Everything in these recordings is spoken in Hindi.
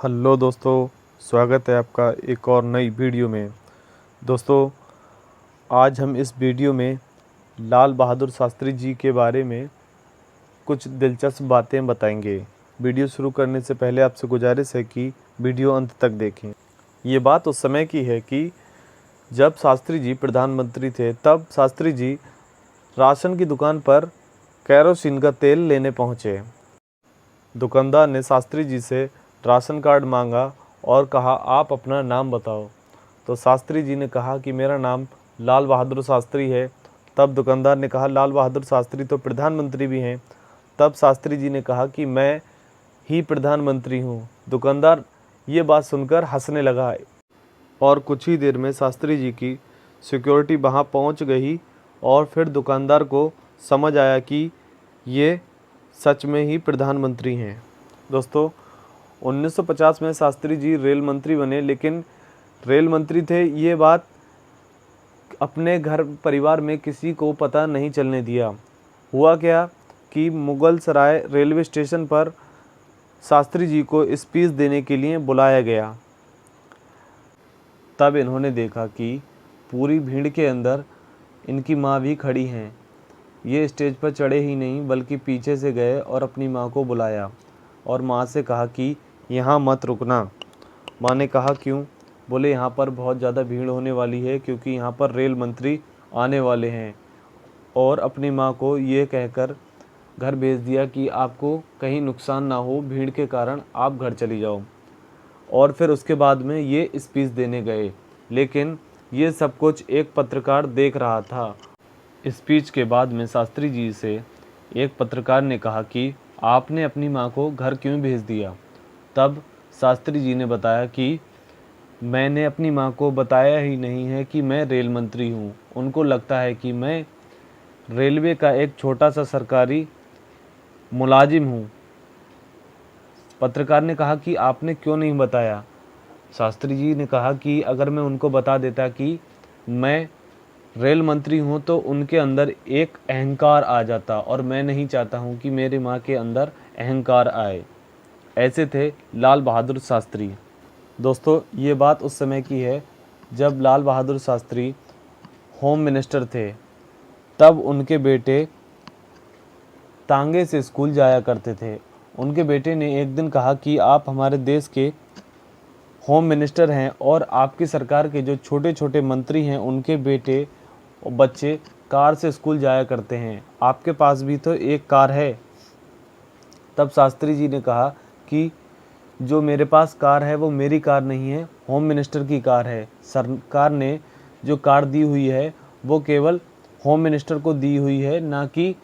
हेलो दोस्तों, स्वागत है आपका एक और नई वीडियो में। दोस्तों, आज हम इस वीडियो में लाल बहादुर शास्त्री जी के बारे में कुछ दिलचस्प बातें बताएंगे। वीडियो शुरू करने से पहले आपसे गुजारिश है कि वीडियो अंत तक देखें। ये बात उस समय की है कि जब शास्त्री जी प्रधानमंत्री थे, तब शास्त्री जी राशन की दुकान पर केरोसिन का तेल लेने पहुँचे। दुकानदार ने शास्त्री जी से राशन कार्ड मांगा और कहा, आप अपना नाम बताओ। तो शास्त्री जी ने कहा कि मेरा नाम लाल बहादुर शास्त्री है। तब दुकानदार ने कहा, लाल बहादुर शास्त्री तो प्रधानमंत्री भी हैं। तब शास्त्री जी ने कहा कि मैं ही प्रधानमंत्री हूँ। दुकानदार ये बात सुनकर हंसने लगा और कुछ ही देर में शास्त्री जी की सिक्योरिटी वहाँ पहुँच गई और फिर दुकानदार को समझ आया कि ये सच में ही प्रधानमंत्री हैं। दोस्तों, 1950 में शास्त्री जी रेल मंत्री बने, लेकिन रेल मंत्री थे ये बात अपने घर परिवार में किसी को पता नहीं चलने दिया। हुआ क्या कि मुगल सराय रेलवे स्टेशन पर शास्त्री जी को स्पीच देने के लिए बुलाया गया। तब इन्होंने देखा कि पूरी भीड़ के अंदर इनकी माँ भी खड़ी हैं। ये स्टेज पर चढ़े ही नहीं बल्कि पीछे से गए और अपनी माँ को बुलाया और माँ से कहा कि यहाँ मत रुकना। माँ ने कहा, क्यों? बोले, यहाँ पर बहुत ज़्यादा भीड़ होने वाली है क्योंकि यहाँ पर रेल मंत्री आने वाले हैं। और अपनी माँ को ये कहकर घर भेज दिया कि आपको कहीं नुकसान ना हो, भीड़ के कारण आप घर चली जाओ। और फिर उसके बाद में ये स्पीच देने गए, लेकिन ये सब कुछ एक पत्रकार देख रहा था। स्पीच के बाद में शास्त्री जी से एक पत्रकार ने कहा कि आपने अपनी माँ को घर क्यों भेज दिया? तब शास्त्री जी ने बताया कि मैंने अपनी माँ को बताया ही नहीं है कि मैं रेल मंत्री हूँ। उनको लगता है कि मैं रेलवे का एक छोटा सा सरकारी मुलाजिम हूँ। पत्रकार ने कहा कि आपने क्यों नहीं बताया? शास्त्री जी ने कहा कि अगर मैं उनको बता देता कि मैं रेल मंत्री हूँ तो उनके अंदर एक अहंकार आ जाता और मैं नहीं चाहता हूँ कि मेरी माँ के अंदर अहंकार आए। ऐसे थे लाल बहादुर शास्त्री। दोस्तों, ये बात उस समय की है जब लाल बहादुर शास्त्री होम मिनिस्टर थे। तब उनके बेटे तांगे से स्कूल जाया करते थे। उनके बेटे ने एक दिन कहा कि आप हमारे देश के होम मिनिस्टर हैं और आपकी सरकार के जो छोटे छोटे मंत्री हैं उनके बेटे और बच्चे कार से स्कूल जाया करते हैं, आपके पास भी तो एक कार है। तब शास्त्री जी ने कहा कि जो मेरे पास कार है वो मेरी कार नहीं है, होम मिनिस्टर की कार है। सरकार ने जो कार दी हुई है वो केवल होम मिनिस्टर को दी हुई है, ना कि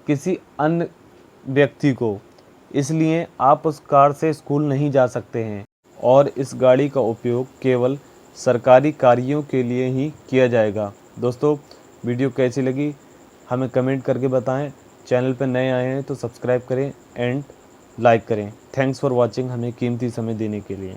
किसी अन्य व्यक्ति को। इसलिए आप उस कार से स्कूल नहीं जा सकते हैं और इस गाड़ी का उपयोग केवल सरकारी कार्यों के लिए ही किया जाएगा। दोस्तों, वीडियो कैसी लगी हमें कमेंट करके बताएं। चैनल पर नए आए हैं तो सब्सक्राइब करें एंड लाइक करें। थैंक्स फॉर वॉचिंग, हमें कीमती समय देने के लिए।